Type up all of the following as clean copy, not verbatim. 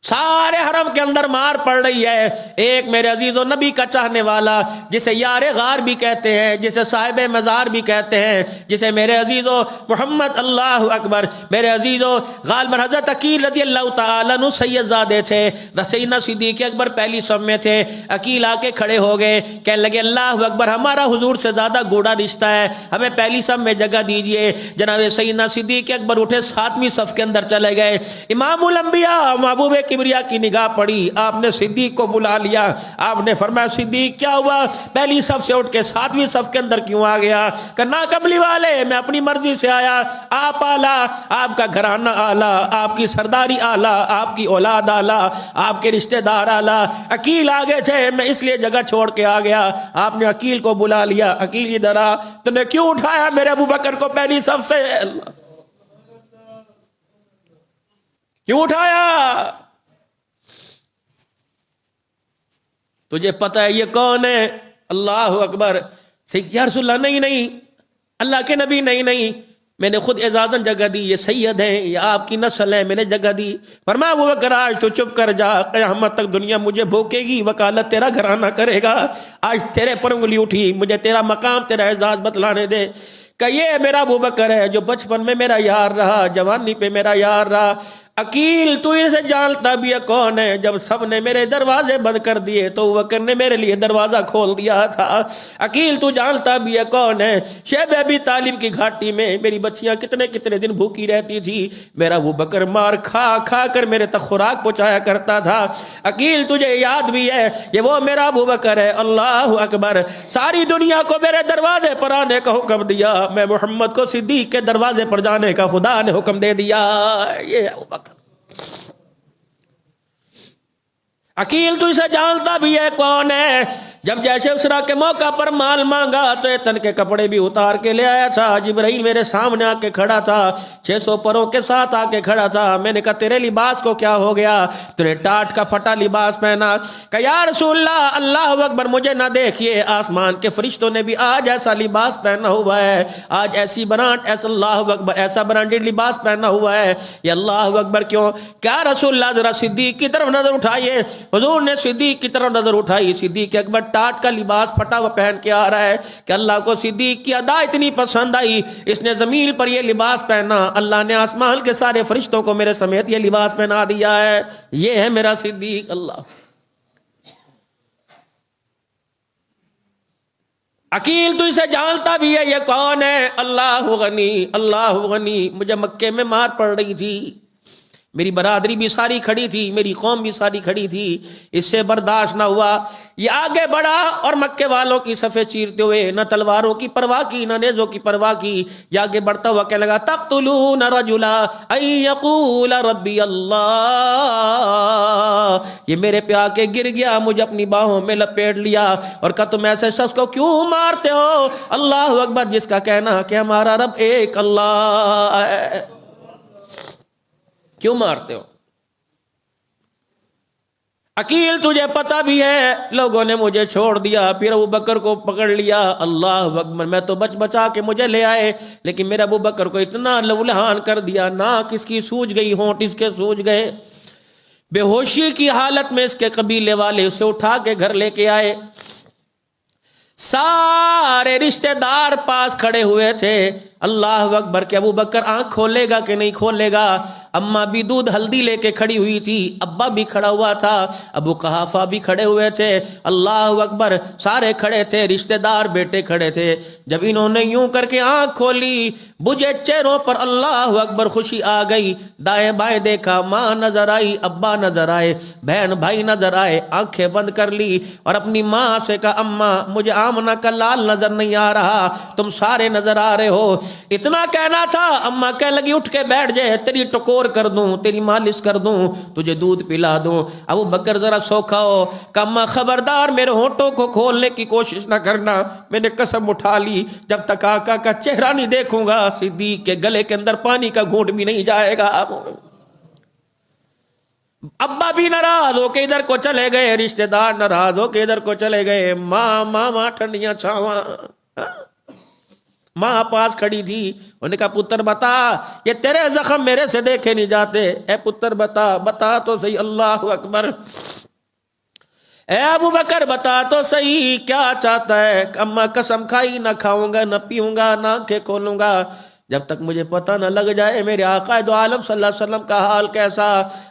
سارے حرم کے اندر مار پڑ رہی ہے. ایک میرے عزیز و نبی کا چاہنے والا جسے یار غار بھی کہتے ہیں، جسے صاحب مزار بھی کہتے ہیں، جسے میرے عزیز و محمد اللہ اکبر میرے عزیز و غالباً حضرت عقیل رضی اللہ تعالیٰ عنہ سید زادے تھے. سیدنا صدیق اکبر پہلی صف میں تھے. عقیل آ کے کھڑے ہو گئے، کہنے لگے اللہ اکبر، ہمارا حضور سے زیادہ گوڑا رشتہ ہے، ہمیں پہلی صف میں جگہ دیجئے. جناب سیدنا صدیق اکبر اٹھے، 7ویں صف کے اندر چلے گئے. امام الانبیاء محبوب کبریا کی نگاہ پڑی، آپ نے صدیق کو بلا لیا. آپ نے فرمایا صدیق کیا ہوا، پہلی صف سے اٹھ کے 7ویں صف کے اندر کیوں آ گیا؟ کہنا کملی والے میں اپنی مرضی سے آیا، آپ اعلیٰ، آپ کا گھرانہ اعلیٰ، آپ کی سرداری اعلیٰ، آپ کی اولاد اعلیٰ، آپ کے رشتہ دار اعلیٰ. عقیل آگے تھے، میں اس لیے جگہ چھوڑ کے آ گیا. آپ نے عقیل کو بلا لیا، عقیل ادھر آ، تو نے کیوں اٹھایا میرے ابو بکر کو پہلی صف سے؟ اللہ کیوں اٹھایا؟ تجھے پتہ ہے یہ کون ہے؟ اللہ اکبر. یا رسول اللہ نہیں نہیں، اللہ کے نبی نہیں نہیں، میں نے خود اعزازاً جگہ دی، یہ سید ہیں، یہ آپ کی نسل ہے، میں نے جگہ دی. فرمایا ابو بکر آج تو چپ کر جا، قیامت تک دنیا مجھے بھوکے گی، وکالت تیرا گھرانہ کرے گا. آج تیرے پر انگلی اٹھی، مجھے تیرا مقام تیرا اعزاز بتلانے دے کہ یہ میرا ابو بکر ہے جو بچپن میں میرا یار رہا، جوانی پہ میرا یار رہا. عقیل تو اسے جانتا بھی ہے کون ہے؟ جب سب نے میرے دروازے بند کر دیے تو بکر نے میرے لیے دروازہ کھول دیا تھا. عقیل تو جانتا بھی ہے کون ہے؟ شیب ابی طالب کی گھاٹی میں میری بچیاں کتنے کتنے دن بھوکی رہتی تھی، میرا ابو بکر مار کھا کھا کر میرے تک خوراک پہنچایا کرتا تھا. عقیل تجھے یاد بھی ہے یہ وہ میرا ابو بکر ہے. اللہ اکبر. ساری دنیا کو میرے دروازے پر آنے کا حکم دیا، میں محمد کو صدیق کے دروازے پر جانے کا خدا نے حکم دے دیا. یہ ابو بکر. عقیل تو اسے جانتا بھی ہے کون ہے؟ جب جیسے اسرا کے موقع پر مال مانگا تو تن کے کپڑے بھی اتار کے لے آیا تھا. جبرائیل میرے سامنے آ کے کھڑا تھا، 600 پروں کے ساتھ آ کے کھڑا تھا. میں نے کہا تیرے لباس کو کیا ہو گیا؟ تیرے ٹاٹ کا پھٹا لباس پہنا. کہ یا رسول اللہ، اللہ اکبر، مجھے نہ دیکھیے، آسمان کے فرشتوں نے بھی آج ایسا لباس پہنا ہوا ہے، آج ایسی برانڈ، ایسا اللہ اکبر، ایسا برانڈڈ لباس پہنا ہوا ہے. یہ اللہ اکبر کیوں؟ کیا رسول اللہ ذرا صدیق کی طرف نظر اٹھائیے. حضور نے صدیق کی طرف نظر اٹھائی. صدیق اکبر ٹاٹ کا لباس پھٹا ہوا پہن کے آ رہا ہے کہ اللہ کو صدیق کی ادا اتنی پسند آئی، اس نے زمین پر یہ لباس پہنا، اللہ نے آسمان کے سارے فرشتوں کو میرے سمیت یہ لباس پہنا دیا ہے. یہ ہے میرا صدیق. اللہ. عقیل تو اسے جانتا بھی ہے یہ کون ہے؟ اللہ غنی، اللہ غنی. مجھے مکے میں مار پڑ رہی تھی، میری برادری بھی ساری کھڑی تھی، میری قوم بھی ساری کھڑی تھی، اس سے برداشت نہ ہوا. یہ آگے بڑھا اور مکے والوں کی صفیں چیرتے ہوئے نہ تلواروں کی پرواہ کی نہ نیزوں کی پرواہ کی. یہ آگے بڑھتا ہوا کہنے لگا تقتلون رجلا ان یقول ربی اللہ. یہ میرے پہ آ کے گر گیا، مجھے اپنی باہوں میں لپیٹ لیا اور کہا تم ایسے شخص کو کیوں مارتے ہو؟ اللہ اکبر. جس کا کہنا کہ ہمارا رب ایک اللہ ہے، کیوں مارتے ہو؟ عقیل تجھے پتہ بھی ہے لوگوں نے مجھے چھوڑ دیا، پھر ابو بکر کو پکڑ لیا. اللہ اکبر. میں تو بچ بچا کے مجھے لے آئے، لیکن میرے ابو بکر کو اتنا لولہان کر دیا، ناک اس کی سوج گئی، ہونٹ اس کے سوج گئے. بے ہوشی کی حالت میں اس کے قبیلے والے اسے اٹھا کے گھر لے کے آئے. سارے رشتہ دار پاس کھڑے ہوئے تھے. اللہ اکبر. کہ ابو بکر آنکھ کھولے گا کہ نہیں کھولے گا؟ اماں بھی دودھ ہلدی لے کے کھڑی ہوئی تھی، ابا بھی کھڑا ہوا تھا، ابو قحافہ بھی کھڑے ہوئے تھے. اللہ اکبر. سارے کھڑے تھے، رشتہ دار بیٹے کھڑے تھے. جب انہوں نے یوں کر کے آنکھ کھولی، بجھے چہروں پر اللہ اکبر خوشی آ گئی. دائیں بائیں دیکھا، ماں نظر آئی، ابا نظر آئے، بہن بھائی نظر آئے. آنکھیں بند کر لی اور اپنی ماں سے کہا اماں مجھے آمنہ کا لال نظر نہیں آ رہا، تم سارے نظر آ رہے ہو. اتنا کہنا تھا، اماں کہنے لگی اٹھ کے بیٹھ جائے، تیری ٹکور کر دوں، تیری مالش کر دوں، تجھے دودھ پلا دوں. ابو بکر ذرا سوکھا ہو. کہ اماں خبردار میرے ہونٹوں کو کھولنے کی کوشش نہ کرنا. میں نے قسم اٹھا لی جب تک آقا کا چہرہ نہیں دیکھوں گا صدیق کے گلے کے اندر پانی کا گھونٹ بھی نہیں جائے گا. ابا بھی ناراض ہو کے ادھر کو چلے گئے، رشتہ دار ناراض ہو کے ادھر کو چلے گئے. ماں ٹھنڈیاں چھاواں. ماں پاس کھڑی تھی، انہوں نے کہا پتر بتا، یہ تیرے زخم میرے سے دیکھے نہیں جاتے، اے پتر بتا، بتا تو صحیح۔ اللہ اکبر، اے ابو بکر بتا تو صحیح کیا چاہتا ہے؟ اماں قسم کھائی نہ کھاؤں گا، نہ پیوں گا، نہ آنکھیں کھولوں گا جب تک مجھے پتہ نہ لگ جائے میرے آقا دو عالم صلی اللہ علیہ وسلم کا حال کیسا۔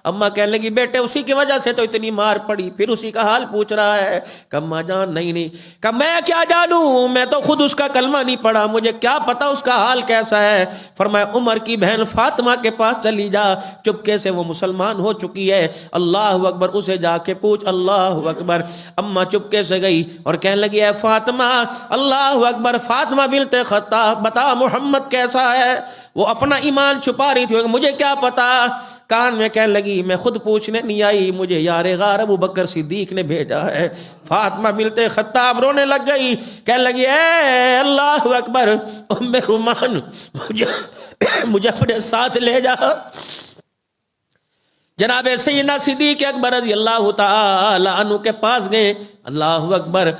اماں کہنے لگی بیٹے اسی کی وجہ سے تو اتنی مار پڑی، پھر اسی کا حال پوچھ رہا ہے؟ کہ اماں جان نہیں کہ میں کیا جانوں، میں تو خود اس کا کلمہ نہیں پڑھا، مجھے کیا پتا اس کا حال کیسا ہے۔ فرمایا عمر کی بہن فاطمہ کے پاس چلی جا، چپکے سے وہ مسلمان ہو چکی ہے، اللہ اکبر، اسے جا کے پوچھ۔ اللہ اکبر، اماں چپکے سے گئی اور کہنے لگی اے فاطمہ، اللہ اکبر، فاطمہ بنت خطاب بتا محمد کیسا ہے؟ وہ اپنا ایمان چھپا رہی تھی، مجھے کیا پتا۔ کان میں کہنے لگی میں خود پوچھنے نہیں آئی، مجھے یار غار ابو بکر صدیق نے بھیجا ہے۔ فاطمہ بنت خطاب رونے لگ گئی، کہنے لگی اے اللہ اکبر، ام رومان مجھے اپنے ساتھ لے جا۔ جناب سیدنا صدیق اکبر رضی اللہ تعالی عنہ کے پاس گئے۔ اللہ اکبر،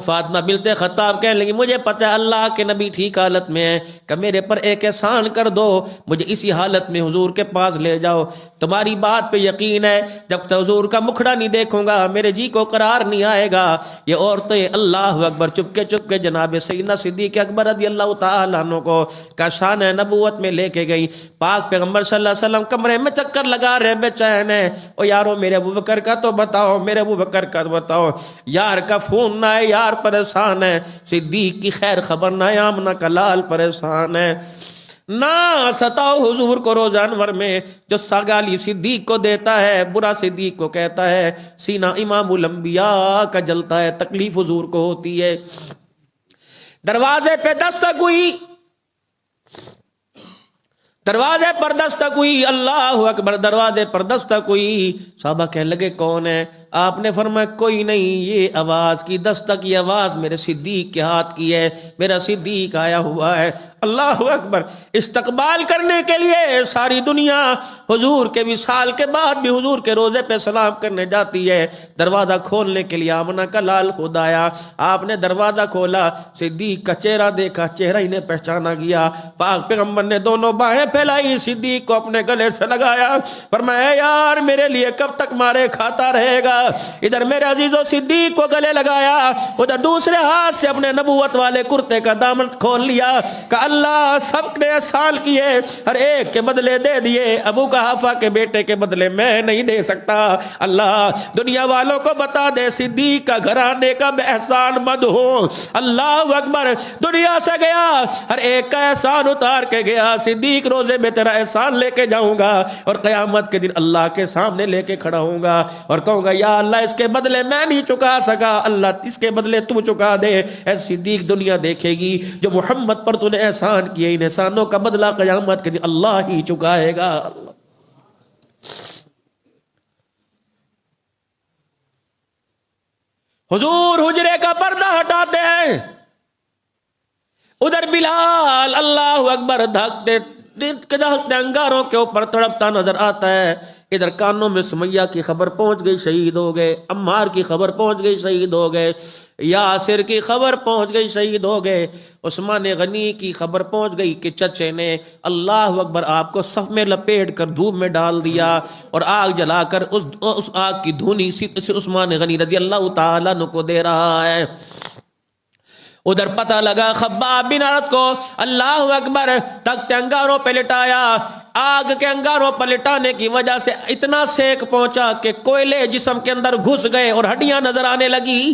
فاطمہ بنت خطاب کہنے لگی مجھے پتہ ہے اللہ کے نبی ٹھیک حالت میں ہے، کہ میرے پر ایک احسان کر دو، مجھے اسی حالت میں حضور کے پاس لے جاؤ، تمہاری بات پہ یقین ہے جب تک حضور کا مکھڑا نہیں دیکھوں گا میرے جی کو قرار نہیں آئے گا۔ یہ عورتیں اللہ اکبر چپکے جناب سیدنا صدیق اکبر رضی اللہ تعالیٰ عنہ کو کا شان نبوت میں لے کے گئی۔ پاک پیغمبر صلی اللہ علیہ وسلم کمرے میں چکر لگا رہے بے چین ہے، او یارو میرے ابو بکر کا تو بتاؤ، میرے ابو بکر کا بتاؤ، یار کا فون نہ ہے، یار پریشان ہے، صدیق کی خیر خبر نہ ہے، آمنہ کا لال پریشان ہے۔ نہ ستاؤ حضور کو روز انور میں، جو ساگالی صدیق کو دیتا ہے برا صدیق کو کہتا ہے، سینہ امام الانبیاء کا جلتا ہے، تکلیف حضور کو ہوتی ہے۔ دروازے پہ دستک ہوئی، دروازے پر دستک ہوئی، اللہ اکبر، دروازے پر دستک ہوئی۔ صحابہ کہنے لگے کون ہے؟ آپ نے فرمایا کوئی نہیں، یہ آواز کی دستک، یہ آواز میرے صدیق کے ہاتھ کی ہے، میرا صدیق آیا ہوا ہے۔ اللہ اکبر، استقبال کرنے کے لیے ساری دنیا حضور کے وصال کے بعد بھی حضور کے روزے پہ سلام کرنے جاتی ہے۔ دروازہ کھولنے کے لیے آمنہ کا لال خود آیا، آپ نے دروازہ کھولا، صدیق کا چہرہ دیکھا، چہرہ ہی نے پہچانا گیا۔ پاک پیغمبر نے دونوں باہیں پھیلائی، صدیق کو اپنے گلے سے لگایا، فرمایا یار میرے لیے کب تک مارے کھاتا رہے گا؟ ادھر میرے عزیز و صدیق کو گلے لگایا، ادھر دوسرے ہاتھ سے اپنے نبوت والے کرتے کا دامن کھول لیا کہ اللہ سب نے احسان کیے، ہر ایک کے بدلے دے دیے، ابو قحافہ کے بیٹے کے بدلے میں نہیں دے سکتا۔ اللہ دنیا والوں کو بتا دے صدیق کا گھرانے کا میں احسان مند ہوں۔ اللہ اکبر، دنیا سے گیا، ہر ایک کا احسان اتار کے گیا۔ صدیق روزے میں تیرا احسان لے کے جاؤں گا اور قیامت کے دن اللہ کے سامنے لے کے کھڑا ہوں گا اور کہوں گا یا اللہ اس کے بدلے میں نہیں چکا سکا، اللہ اس کے بدلے تو چکا دے۔ اے صدیق دنیا دیکھے گی جو محمد پر تو نے احسان کیے، ان احسانوں کا بدلہ قیامت کے دن اللہ ہی چکائے گا۔ حضور حجرے کا پردہ ہٹاتے ہیں، ادھر بلال اللہ اکبر دھکتے انگاروں کے اوپر تڑپتا نظر آتا ہے۔ ادھر کانوں میں سمیہ کی خبر پہنچ گئی، شہید ہو گئے، عمار کی خبر پہنچ گئی، شہید ہو گئے، یاسر کی خبر پہنچ گئی، شہید ہو گئے، عثمان غنی کی خبر پہنچ گئی کہ چچے نے اللہ اکبر آپ کو صف میں لپیٹ کر دھوپ میں ڈال دیا اور آگ جلا کر اس آگ کی دھونی عثمان غنی رضی اللہ تعالیٰ عنہ کو دے رہا ہے۔ ادھر پتہ لگا خباب بن عرت کو اللہ اکبر تخت انگاروں پہ لٹایا، آگ کے انگاروں پر لٹانے کی وجہ سے اتنا سیک پہنچا کہ کوئلے جسم کے اندر گھس گئے اور ہڈیاں نظر آنے لگی۔